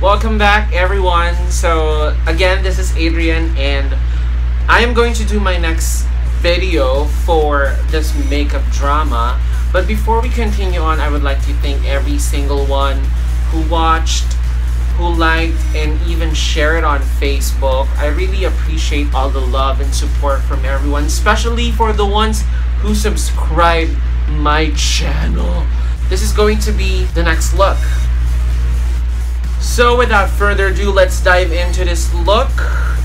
Welcome back, everyone. So again, this is Adrian, and I am going to do my next video for this makeup drama. But before we continue on, I would like to thank every single one who watched, who liked, and even shared on Facebook. I really appreciate all the love and support from everyone, especially for the ones who subscribe my channel. This is going to be the next look. So without further ado, let's dive into this look,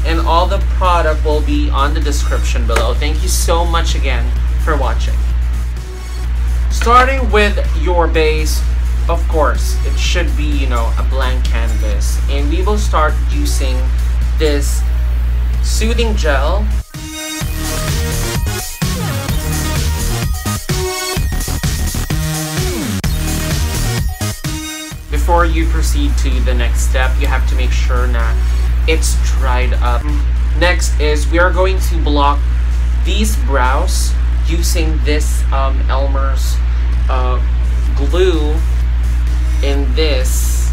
and all the product will be on the description below. Thank you so much again for watching. Starting with your base, of course, it should be, you know, a blank canvas, and we will start using this soothing gel. Before you proceed to the next step, you have to make sure that it's dried up. Next is we are going to block these brows using this Elmers glue in this.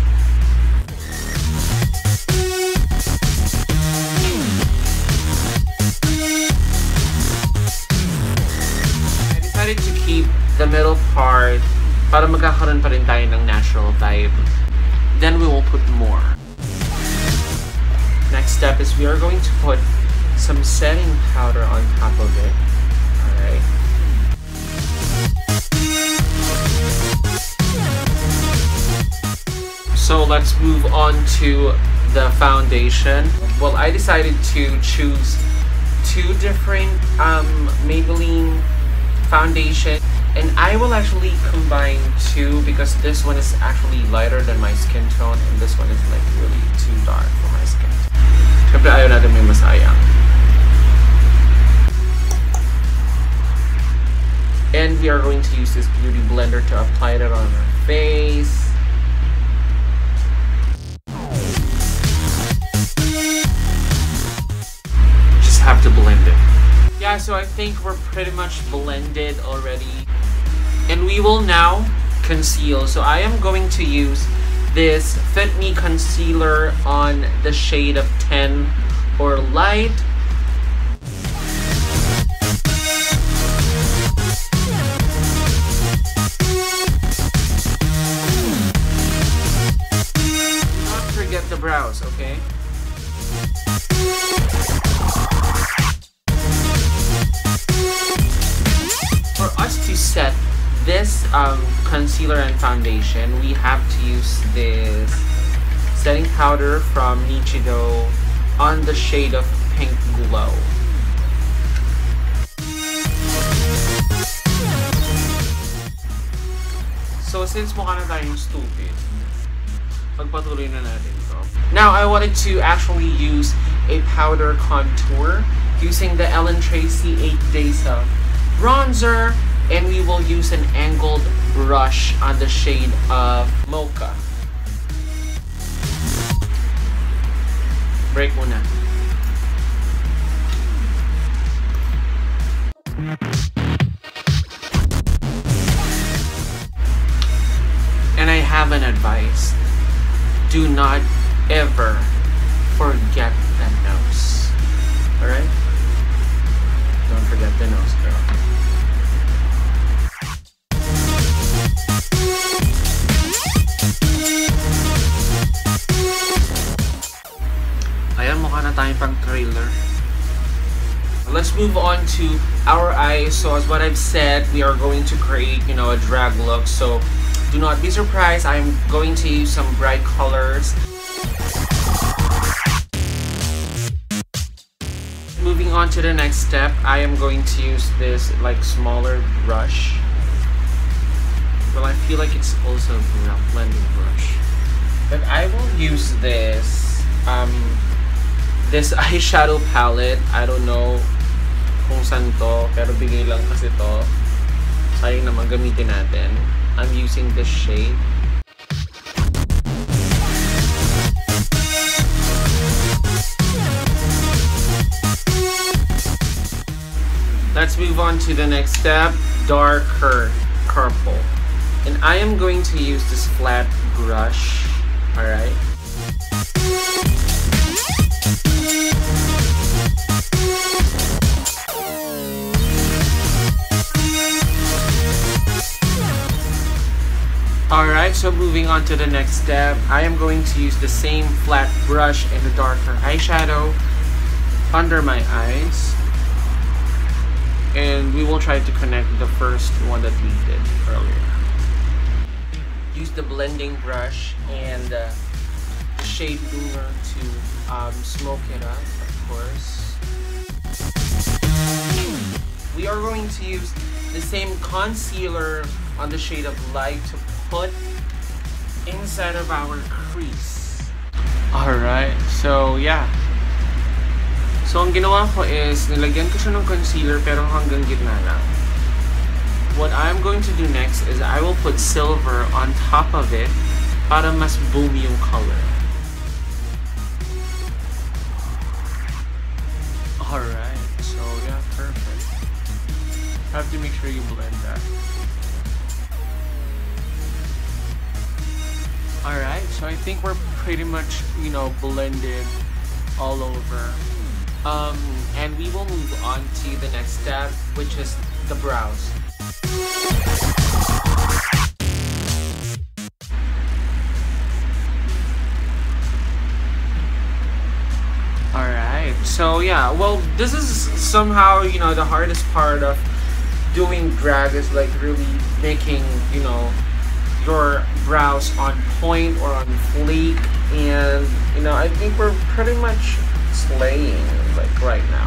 I decided to keep the middle part para magkakaroon pa rin tayo ng natural vibe. Then we will put more. Next step is we are going to put some setting powder on top of it. Alright. So let's move on to the foundation. Well, I decided to choose two different Maybelline foundation. And I will actually combine two because this one is actually lighter than my skin tone and this one is like really too dark for my skin tone. Siyempre ayaw natin may masayang. And we are going to use this beauty blender to apply it on our face. Just have to blend it. Yeah, so I think we're pretty much blended already. And we will now conceal. So I am going to use this Fit Me concealer on the shade of 10 or light. Do not forget the brows, okay? For us to set this concealer and foundation, we have to use this setting powder from NICHIDO on the shade of Pink Glow. So since mukha na tayong stupid, pagpatuloy na natin ito. Now I wanted to actually use a powder contour using the TRACY 8 Days of Bronzer. And we will use an angled brush on the shade of MOCHA. Break muna. And I have an advice. Do not ever forget the nose. Alright? Don't forget the nose, girl. Mukha na tayong pang trailer. Let's move on to our eyes. So as what I've said, we are going to create, you know, a drag look. So do not be surprised. I'm going to use some bright colors. Moving on to the next step, I am going to use this like smaller brush. Well, I feel like it's also a blending brush. But I will use this this eyeshadow palette. I don't know kung saan to, pero bigay lang kasi to. Sayang naman gamitin natin. I'm using this shade. Let's move on to the next step, darker purple. And I am going to use this flat brush, alright? so moving on to the next step, I am going to use the same flat brush and the darker eyeshadow under my eyes. And we will try to connect the first one that we did earlier. Use the blending brush and the shade loomer to smoke it up, of course. We are going to use the same concealer on the shade of light to put inside of our crease. Alright, so yeah. So ang ginawa ko is, nilagyan ko siya ng concealer pero hanggang gitna lang. What I'm going to do next is I will put silver on top of it para mas boom yung color. Alright, so yeah, perfect. Have to make sure you blend that. Alright, so I think we're pretty much, you know, blended all over. And we will move on to the next step, which is the brows. Alright, so yeah, well, this is somehow, you know, the hardest part of doing drag is like really making, you know, your brows on point or on fleek, and you know, I think we're pretty much slaying like right now.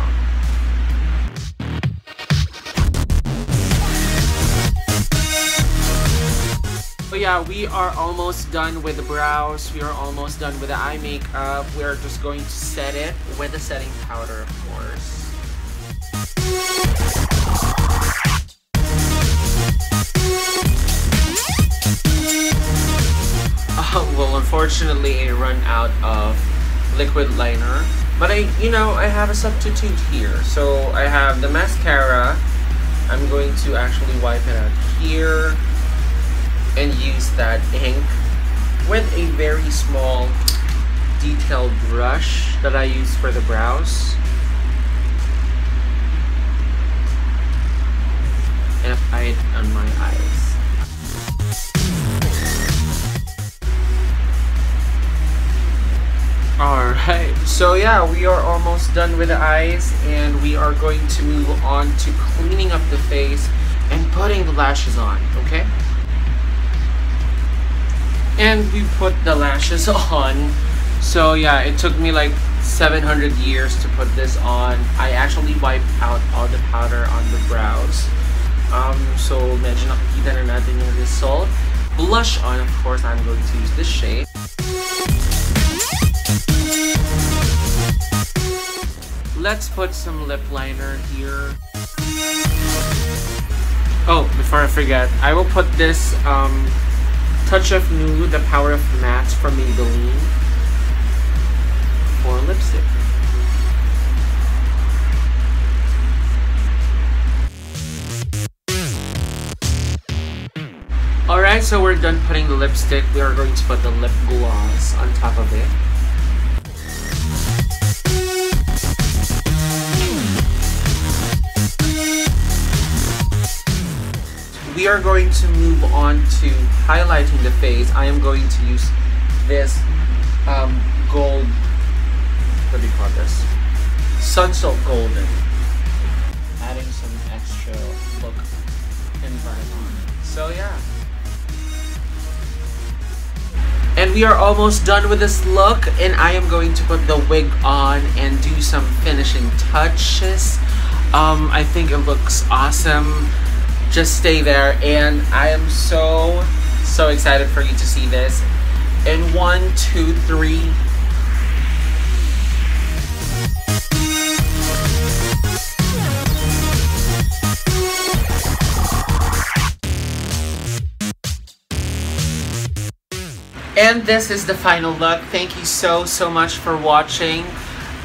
So yeah, we are almost done with the brows. We are almost done with the eye makeup. We are just going to set it with the setting powder, of course. Well, unfortunately, I run out of liquid liner, but I have a substitute here. So I have the mascara. I'm going to actually wipe it out here and use that ink with a very small detailed brush that I use for the brows, and apply it on my eyes. Alright, so yeah, we are almost done with the eyes, and we are going to move on to cleaning up the face and putting the lashes on, okay? And we put the lashes on. So yeah, it took me like 700 years to put this on. I actually wiped out all the powder on the brows. So medyo nakikita na natin yung result. Blush on, of course, I'm going to use this shade. Let's put some lip liner here. Oh, before I forget, I will put this Touch of Nude, the Power of Matte from Maybelline for lipstick. Alright, so we're done putting the lipstick. We are going to put the lip gloss on top of it. We are going to move on to highlighting the face. I am going to use this gold, what do you call this? Sunsilk Golden. Adding some extra look and vibe on it. So yeah. And we are almost done with this look, and I am going to put the wig on and do some finishing touches. I think it looks awesome. Just stay there, and I am so excited for you to see this. In 1, 2, 3. And this is the final look. Thank you so much for watching.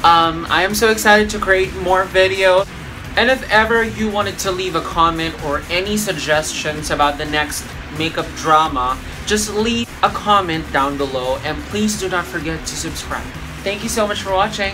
I am so excited to create more videos. And if ever you wanted to leave a comment or any suggestions about the next makeup drama, just leave a comment down below, and please do not forget to subscribe. Thank you so much for watching.